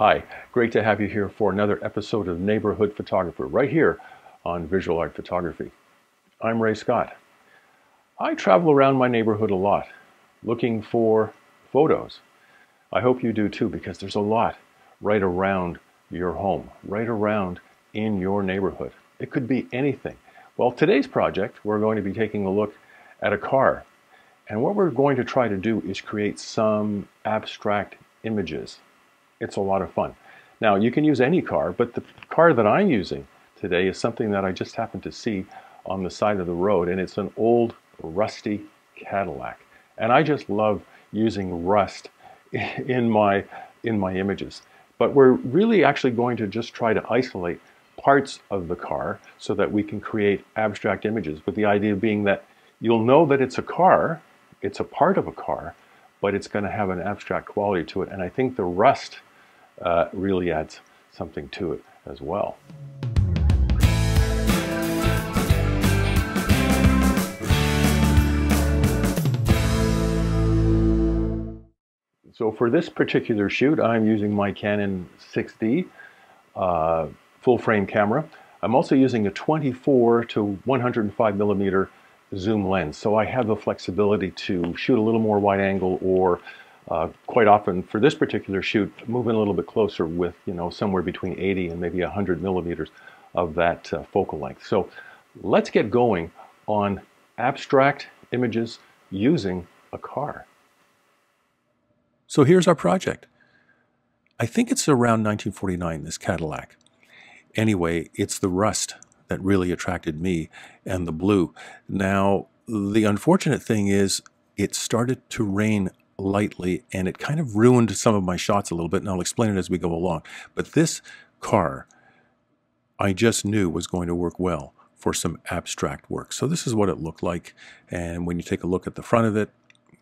Hi, great to have you here for another episode of Neighborhood Photographer, right here on Visual Art Photography. I'm Ray Scott. I travel around my neighborhood a lot, looking for photos. I hope you do too, because there's a lot right around your home, right around in your neighborhood. It could be anything. Well, today's project, we're going to be taking a look at a car. And what we're going to try to do is create some abstract images. It's a lot of fun. Now, you can use any car, but the car that I'm using today is something that I just happened to see on the side of the road, and it's an old rusty Cadillac. And I just love using rust in my images. But we're really actually going to just try to isolate parts of the car so that we can create abstract images, with the idea being that you'll know that it's a car, it's a part of a car, but it's going to have an abstract quality to it. And I think the rust really adds something to it as well. So for this particular shoot, I'm using my Canon 6D full frame camera. I'm also using a 24 to 105 millimeter zoom lens. So I have the flexibility to shoot a little more wide angle, or quite often for this particular shoot, move in a little bit closer with, somewhere between 80 and maybe 100 millimeters of that focal length. So let's get going on abstract images using a car. So here's our project. I think it's around 1949, this Cadillac. Anyway, it's the rust that really attracted me, and the blue. Now, the unfortunate thing is it started to rain lightly, and it kind of ruined some of my shots a little bit, and I'll explain it as we go along. But this car, I just knew was going to work well for some abstract work. So this is what it looked like, and when you take a look at the front of it,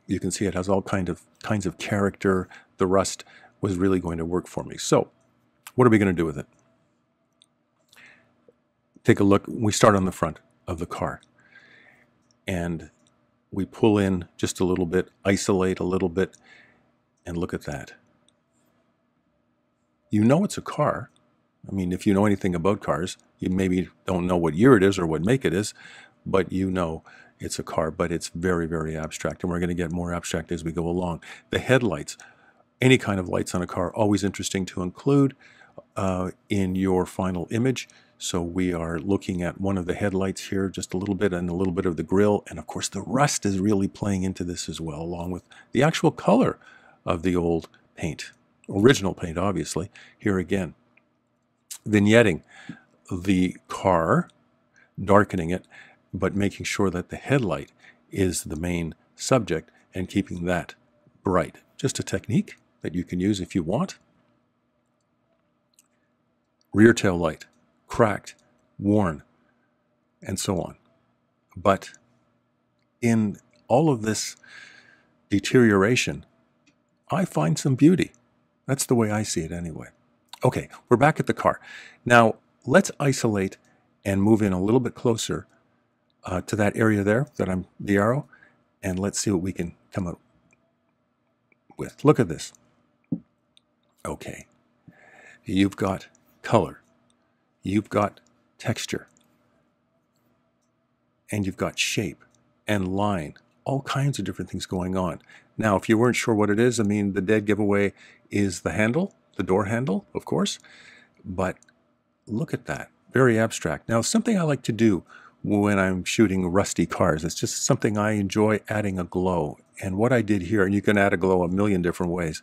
you can see it has all kinds of character. The rust was really going to work for me. So what are we going to do with it? Take a look. We start on the front of the car, and we pull in just a little bit, isolate a little bit, and look at that. You know it's a car. I mean, if you know anything about cars, you maybe don't know what year it is or what make it is, but you know it's a car, but it's very, very abstract, and we're going to get more abstract as we go along. The headlights, any kind of lights on a car, always interesting to include in your final image. So we are looking at one of the headlights here, just a little bit, and a little bit of the grille. And of course, the rust is really playing into this as well, along with the actual color of the old paint. Original paint, obviously. Here again, vignetting the car, darkening it, but making sure that the headlight is the main subject and keeping that bright. Just a technique that you can use if you want. Rear tail light, cracked, worn, and so on. But in all of this deterioration, I find some beauty. That's the way I see it anyway. Okay, we're back at the car. Now, let's isolate and move in a little bit closer to that area there that I'm the arrow, and let's see what we can come up with. Look at this. Okay, you've got color, you've got texture, and you've got shape and line, all kinds of different things going on. Now, if you weren't sure what it is, I mean, the dead giveaway is the handle, the door handle, of course, but look at that, very abstract. Now, something I like to do when I'm shooting rusty cars, it's just something I enjoy, adding a glow. And what I did here, and you can add a glow a million different ways,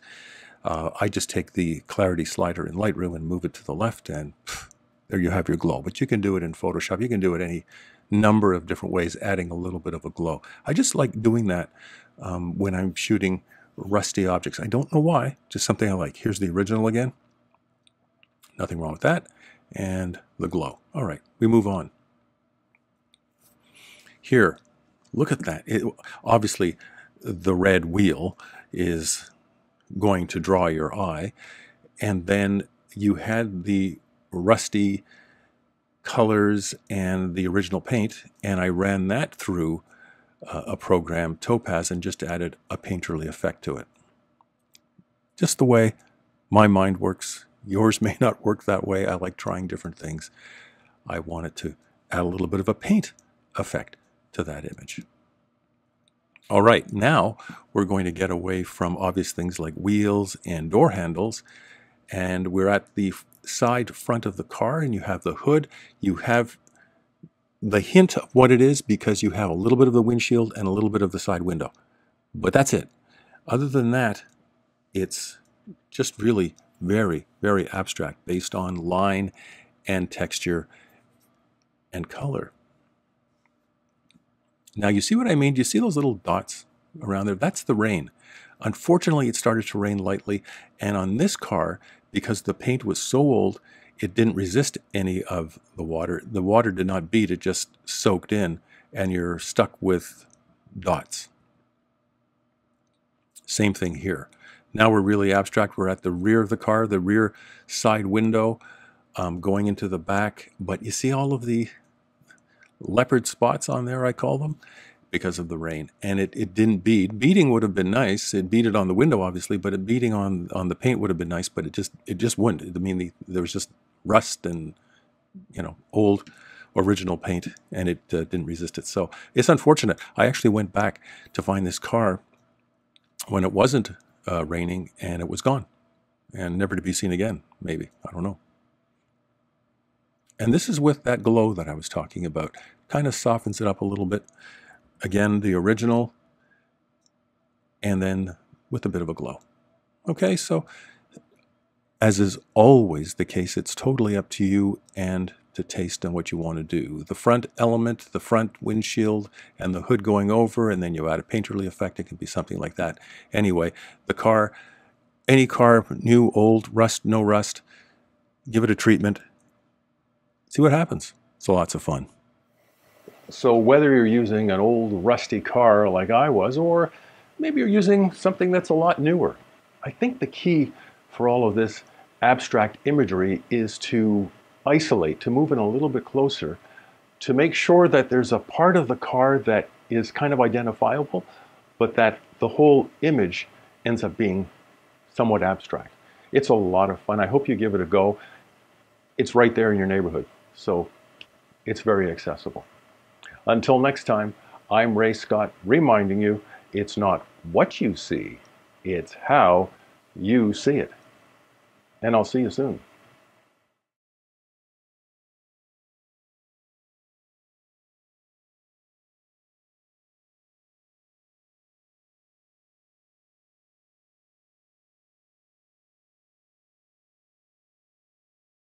I just take the clarity slider in Lightroom and move it to the left, and there you have your glow. But you can do it in Photoshop. You can do it any number of different ways, adding a little bit of a glow. I just like doing that when I'm shooting rusty objects. I don't know why, just something I like. Here's the original again. Nothing wrong with that. And the glow. All right, we move on. Here, look at that. Obviously, the red wheel is going to draw your eye. And then you had the rusty colors and the original paint, and I ran that through a program, Topaz, and just added a painterly effect to it. Just the way my mind works, Yours may not work that way. I like trying different things. I wanted to add a little bit of a paint effect to that image. All right, now we're going to get away from obvious things like wheels and door handles, and we're at the side front of the car, and you have the hood. You have the hint of what it is because you have a little bit of the windshield and a little bit of the side window, but that's it. Other than that, it's just really very, very abstract based on line and texture and color. Now, you see what I mean? Do you see those little dots around there? That's the rain. Unfortunately, it started to rain lightly, and on this car, because the paint was so old, it didn't resist any of the water. The water did not beat, it just soaked in, and you're stuck with dots. Same thing here. Now we're really abstract. We're at the rear of the car, the rear side window, going into the back, but you see all of the leopard spots on there, I call them, because of the rain. And it didn't bead. Beading would have been nice. It beaded on the window, obviously, but it beading on the paint would have been nice, but it just wouldn't. I mean, there was just rust and, old original paint, and it didn't resist it. So it's unfortunate. I actually went back to find this car when it wasn't raining, and it was gone and never to be seen again, maybe. I don't know. And this is with that glow that I was talking about. Kind of softens it up a little bit. Again, the original, and then with a bit of a glow. Okay, so as is always the case, it's totally up to you and to taste on what you want to do. The front element, the front windshield, and the hood going over, and then you add a painterly effect. It can be something like that. Anyway, the car, any car, new, old, rust, no rust, give it a treatment. See what happens. It's lots of fun. So whether you're using an old rusty car like I was, or maybe you're using something that's a lot newer, I think the key for all of this abstract imagery is to isolate, to move in a little bit closer, to make sure that there's a part of the car that is kind of identifiable, but that the whole image ends up being somewhat abstract. It's a lot of fun. I hope you give it a go. It's right there in your neighborhood, so it's very accessible. Until next time, I'm Ray Scott, reminding you, it's not what you see, it's how you see it. And I'll see you soon.